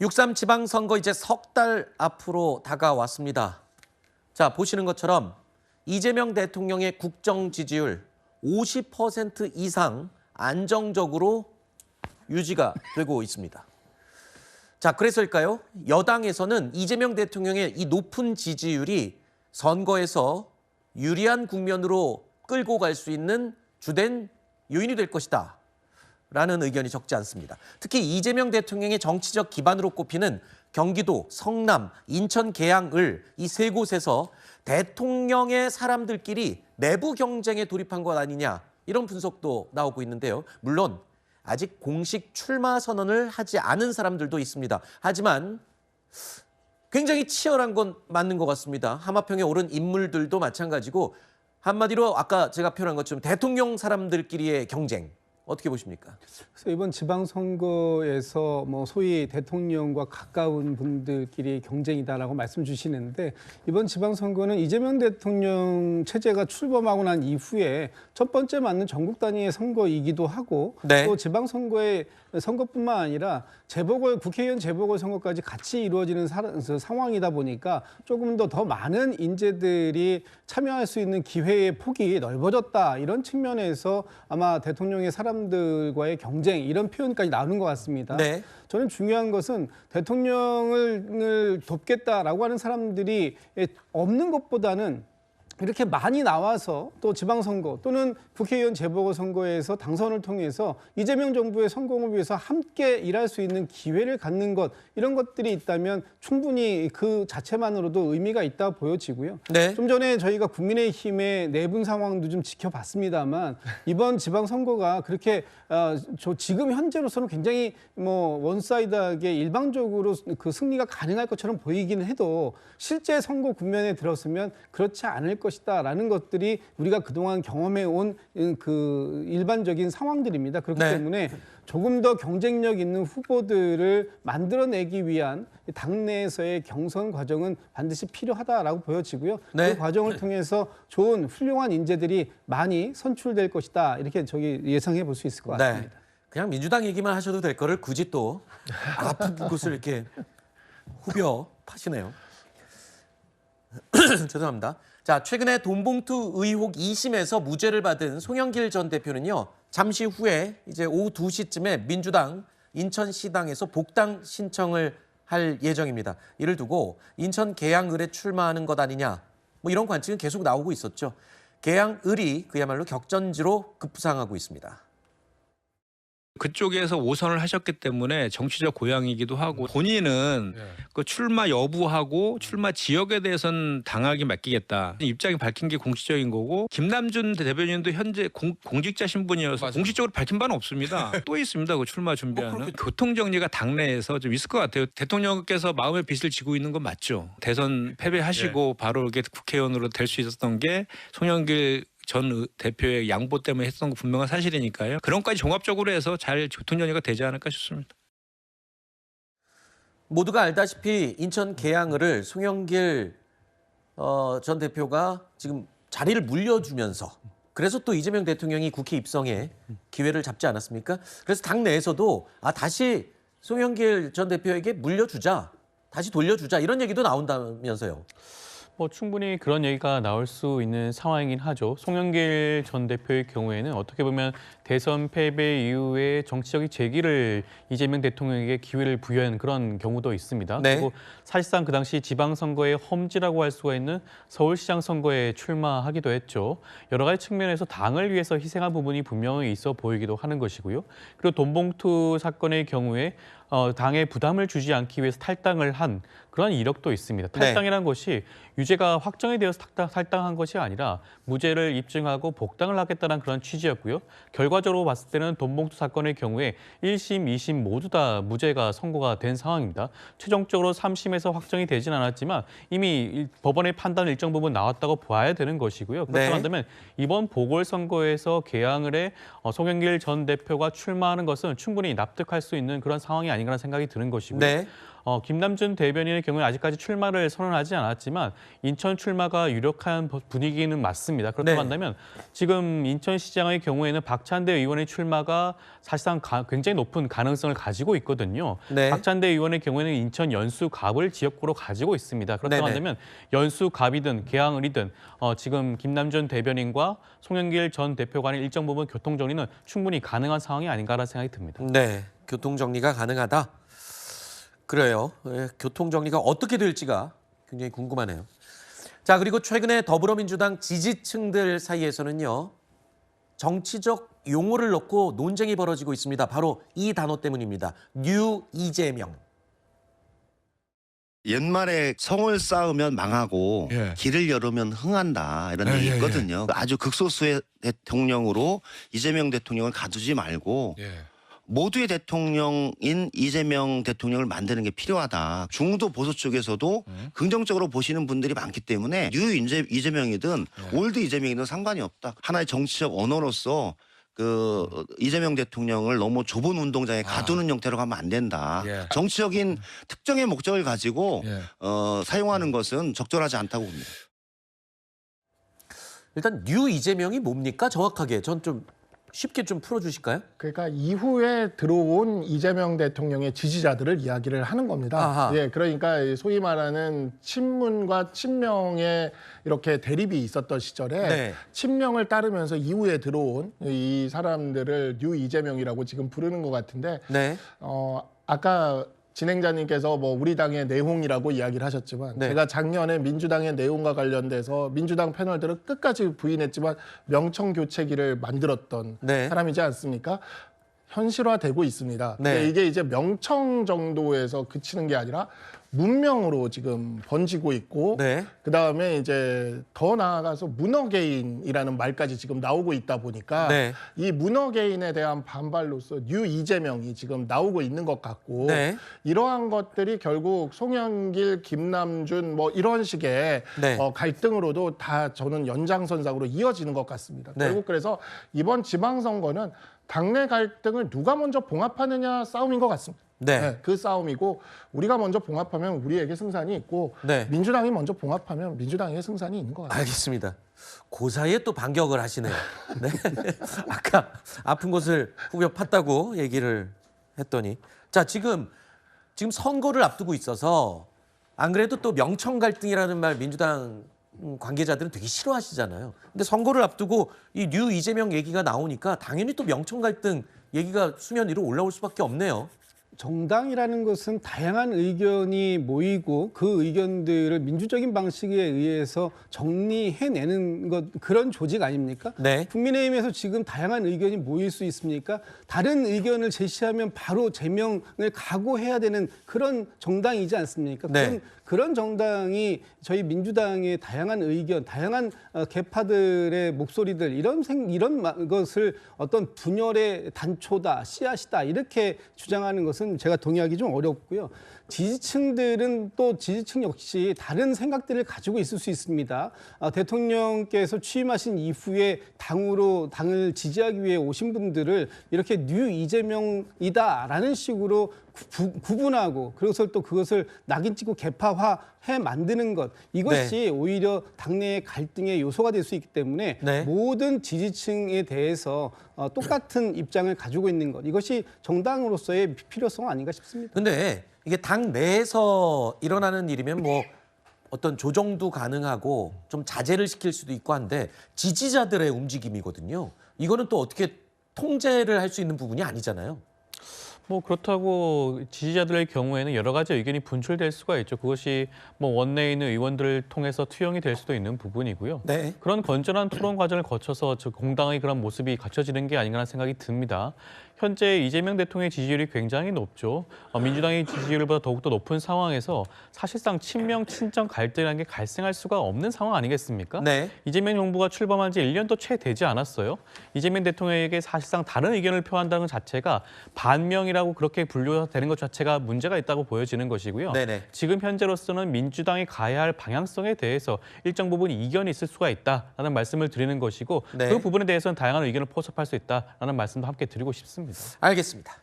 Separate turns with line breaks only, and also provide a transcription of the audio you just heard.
6.3 지방선거 이제 석 달 앞으로 다가왔습니다. 자, 보시는 것처럼 이재명 대통령의 국정 지지율 50% 이상 안정적으로 유지가 되고 있습니다. 자, 그래서일까요? 여당에서는 이재명 대통령의 이 높은 지지율이 선거에서 유리한 국면으로 끌고 갈 수 있는 주된 요인이 될 것이다 라는 의견이 적지 않습니다. 특히 이재명 대통령의 정치적 기반으로 꼽히는 경기도, 성남, 인천, 계양을 이 세 곳에서 대통령의 사람들끼리 내부 경쟁에 돌입한 것 아니냐 이런 분석도 나오고 있는데요. 물론 아직 공식 출마 선언을 하지 않은 사람들도 있습니다. 하지만 굉장히 치열한 건 맞는 것 같습니다. 하마평에 오른 인물들도 마찬가지고 한마디로 아까 제가 표현한 것처럼 대통령 사람들끼리의 경쟁. 어떻게 보십니까?
그래서 이번 지방선거에서 소위 대통령과 가까운 분들끼리 경쟁이다라고 말씀 주시는데 이번 지방선거는 이재명 대통령 체제가 출범하고 난 이후에 첫 번째 맞는 전국 단위의 선거이기도 하고
네.
또 지방선거의 선거뿐만 아니라 국회의원 재보궐선거까지 같이 이루어지는 상황이다 보니까 조금 더 많은 인재들이 참여할 수 있는 기회의 폭이 넓어졌다. 이런 측면에서 아마 대통령의 사람들과의 경쟁 이런 표현까지 나오는 것 같습니다.
네.
저는 중요한 것은 대통령을 돕겠다라고 하는 사람들이 없는 것보다는 이렇게 많이 나와서 또 지방선거 또는 국회의원 재보궐선거에서 당선을 통해서 이재명 정부의 성공을 위해서 함께 일할 수 있는 기회를 갖는 것 이런 것들이 있다면 충분히 그 자체만으로도 의미가 있다 보여지고요.
네.
좀 전에 저희가 국민의힘의 내분 상황도 좀 지켜봤습니다만 이번 지방선거가 그렇게 지금 현재로서는 굉장히 원사이드하게 일방적으로 그 승리가 가능할 것처럼 보이기는 해도 실제 선거 국면에 들었으면 그렇지 않을 것이다라는 것들이 우리가 그동안 경험해온 그 일반적인 상황들입니다. 그렇기
네.
때문에 조금 더 경쟁력 있는 후보들을 만들어내기 위한 당내에서의 경선 과정은 반드시 필요하다라고 보여지고요.
네.
그 과정을 통해서 좋은 훌륭한 인재들이 많이 선출될 것이다. 이렇게 예상해 볼 수 있을 것 같습니다.
네. 그냥 민주당 얘기만 하셔도 될 거를 굳이 또 아픈 곳을 이렇게 후벼 파시네요. 죄송합니다. 자, 최근에 돈봉투 의혹 2심에서 무죄를 받은 송영길 전 대표는요. 잠시 후에 이제 오후 2시쯤에 민주당 인천시당에서 복당 신청을 할 예정입니다. 이를 두고 인천 계양을에 출마하는 것 아니냐 이런 관측은 계속 나오고 있었죠. 계양을이 그야말로 격전지로 급부상하고 있습니다.
그쪽에서 5선을 하셨기 때문에 정치적 고향이기도 하고 본인은 그 출마 여부하고 출마 지역에 대해서는 당하게 맡기겠다. 입장이 밝힌 게 공식적인 거고 김남준 대변인도 현재 공직자 신분이어서
맞아요.
공식적으로 밝힌 바는 없습니다. 또 있습니다. 그 출마 준비하는. 교통정리가 당내에서 좀 있을 것 같아요. 대통령께서 마음의 빚을 지고 있는 건 맞죠. 대선 패배하시고 바로 이렇게 국회의원으로 될 수 있었던 게 송영길 전 대표의 양보 때문에 했던 거 분명한 사실이니까요. 그런 것까지 종합적으로 해서 잘 교통정리가 되지 않을까 싶습니다.
모두가 알다시피 인천 계양을을 송영길 전 대표가 지금 자리를 물려주면서 그래서 또 이재명 대통령이 국회 입성에 기회를 잡지 않았습니까? 그래서 당내에서도 다시 송영길 전 대표에게 물려주자, 다시 돌려주자 이런 얘기도 나온다면서요.
충분히 그런 얘기가 나올 수 있는 상황이긴 하죠. 송영길 전 대표의 경우에는 어떻게 보면 대선 패배 이후에 정치적인 재기를 이재명 대통령에게 기회를 부여한 그런 경우도 있습니다.
네.
그리고 사실상 그 당시 지방선거의 험지라고 할 수가 있는 서울시장 선거에 출마하기도 했죠. 여러 가지 측면에서 당을 위해서 희생한 부분이 분명히 있어 보이기도 하는 것이고요. 그리고 돈봉투 사건의 경우에 당에 부담을 주지 않기 위해서 탈당을 한 그런 이력도 있습니다. 탈당이라는 것이 유죄가 확정이 되어서 탈당한 것이 아니라 무죄를 입증하고 복당을 하겠다는 그런 취지였고요. 결과적으로 봤을 때는 돈봉투 사건의 경우에 1심, 2심 모두 다 무죄가 선고가 된 상황입니다. 최종적으로 3심에서 확정이 되진 않았지만 이미 법원의 판단 일정 부분 나왔다고 봐야 되는 것이고요. 그렇다고 한다면 이번 보궐선거에서 계양을에 송영길 전 대표가 출마하는 것은 충분히 납득할 수 있는 그런 상황이 아닌가라는 생각이 드는 것이고요.
네.
김남준 대변인의 경우는 아직까지 출마를 선언하지 않았지만 인천 출마가 유력한 분위기는 맞습니다. 그렇다고
네.
한다면 지금 인천시장의 경우에는 박찬대 의원의 출마가 사실상 굉장히 높은 가능성을 가지고 있거든요.
네.
박찬대 의원의 경우에는 인천 연수갑을 지역구로 가지고 있습니다. 그렇다고
네네.
한다면 연수갑이든 계양을이든 지금 김남준 대변인과 송영길 전 대표 간의 일정 부분 교통 정리는 충분히 가능한 상황이 아닌가라는 생각이 듭니다.
네. 교통 정리가 가능하다. 그래요. 예, 교통 정리가 어떻게 될지가 굉장히 궁금하네요. 자, 그리고 최근에 더불어민주당 지지층들 사이에서는요. 정치적 용어를 넣고 논쟁이 벌어지고 있습니다. 바로 이 단어 때문입니다. 뉴 이재명.
옛말에 성을 쌓으면 망하고
예.
길을 열으면 흥한다 이런
예,
얘기
예,
있거든요. 아주 극소수의 대통령으로 이재명 대통령을 가두지 말고
예.
모두의 대통령인 이재명 대통령을 만드는 게 필요하다. 중도 보수 쪽에서도 긍정적으로 보시는 분들이 많기 때문에 뉴 이재명이든 올드 이재명이든 상관이 없다. 하나의 정치적 언어로서 이재명 대통령을 너무 좁은 운동장에 가두는 형태로 가면 안 된다.
예.
정치적인 특정의 목적을 가지고
예.
사용하는 것은 적절하지 않다고 봅니다.
일단 뉴 이재명이 뭡니까? 정확하게 전 좀 쉽게 좀 풀어주실까요?
그러니까 이후에 들어온 이재명 대통령의 지지자들을 이야기를 하는 겁니다.
아하.
예, 그러니까 소위 말하는 친문과 친명의 이렇게 대립이 있었던 시절에
네.
친명을 따르면서 이후에 들어온 이 사람들을 뉴 이재명이라고 지금 부르는 것 같은데,
네.
아까 진행자님께서 뭐 우리 당의 내홍이라고 이야기를 하셨지만
네.
제가 작년에 민주당의 내홍과 관련돼서 민주당 패널들을 끝까지 부인했지만 명청 교체기를 만들었던
네.
사람이지 않습니까? 현실화되고 있습니다.
네.
근데 이게 이제 명청 정도에서 그치는 게 아니라 문명으로 지금 번지고 있고
네.
그다음에 이제 더 나아가서 문어게인이라는 말까지 지금 나오고 있다 보니까
네.
이 문어게인에 대한 반발로서 뉴 이재명이 지금 나오고 있는 것 같고
네.
이러한 것들이 결국 송영길, 김남준 뭐 이런 식의
네.
갈등으로도 다 저는 연장선상으로 이어지는 것 같습니다.
네.
결국 그래서 이번 지방선거는 당내 갈등을 누가 먼저 봉합하느냐 싸움인 것 같습니다.
네.
네, 그 싸움이고 우리가 먼저 봉합하면 우리에게 승산이 있고
네.
민주당이 먼저 봉합하면 민주당에게 승산이 있는 것 같아요.
알겠습니다. 그 사이에 또 반격을 하시네요. 네. 아까 아픈 곳을 후벼 팠다고 얘기를 했더니 자 지금 선거를 앞두고 있어서 안 그래도 또 명청 갈등이라는 말 민주당 관계자들은 되게 싫어하시잖아요. 근데 선거를 앞두고 이 뉴 이재명 얘기가 나오니까 당연히 또 명청 갈등 얘기가 수면 위로 올라올 수밖에 없네요.
정당이라는 것은 다양한 의견이 모이고 그 의견들을 민주적인 방식에 의해서 정리해내는 것 그런 조직 아닙니까?
네.
국민의힘에서 지금 다양한 의견이 모일 수 있습니까? 다른 의견을 제시하면 바로 제명을 각오해야 되는 그런 정당이지 않습니까?
네.
그런 정당이 저희 민주당의 다양한 의견, 다양한 계파들의 목소리들 이런 것을 어떤 분열의 단초다, 씨앗이다 이렇게 주장하는 것은 제가 동의하기 좀 어렵고요. 지지층들은 또 지지층 역시 다른 생각들을 가지고 있을 수 있습니다. 대통령께서 취임하신 이후에 당을 지지하기 위해 오신 분들을 이렇게 뉴 이재명이다라는 식으로 구분하고 그것을 낙인 찍고 개파화해 만드는 것 이것이 오히려 당내의 갈등의 요소가 될 수 있기 때문에
네.
모든 지지층에 대해서 똑같은 입장을 가지고 있는 것 이것이 정당으로서의 필요성 아닌가 싶습니다.
근데 이게 당 내에서 일어나는 일이면 뭐 어떤 조정도 가능하고 좀 자제를 시킬 수도 있고 한데 지지자들의 움직임이거든요. 이거는 또 어떻게 통제를 할 수 있는 부분이 아니잖아요.
뭐 그렇다고 지지자들의 경우에는 여러 가지 의견이 분출될 수가 있죠. 그것이 뭐 원내에 있는 의원들을 통해서 투영이 될 수도 있는 부분이고요.
네.
그런 건전한 토론 과정을 거쳐서 공당의 그런 모습이 갖춰지는 게 아닌가 하는 생각이 듭니다. 현재 이재명 대통령의 지지율이 굉장히 높죠. 민주당의 지지율보다 더욱더 높은 상황에서 사실상 친명, 친정 갈등이라는 게 발생할 수가 없는 상황 아니겠습니까?
네.
이재명 정부가 출범한 지 1년도 채 되지 않았어요. 이재명 대통령에게 사실상 다른 의견을 표한다는 것 자체가 반명이라고 그렇게 분류되는 것 자체가 문제가 있다고 보여지는 것이고요.
네네.
지금 현재로서는 민주당이 가야 할 방향성에 대해서 일정 부분 이견이 있을 수가 있다라는 말씀을 드리는 것이고
네.
그 부분에 대해서는 다양한 의견을 포섭할 수 있다라는 말씀도 함께 드리고 싶습니다.
알겠습니다.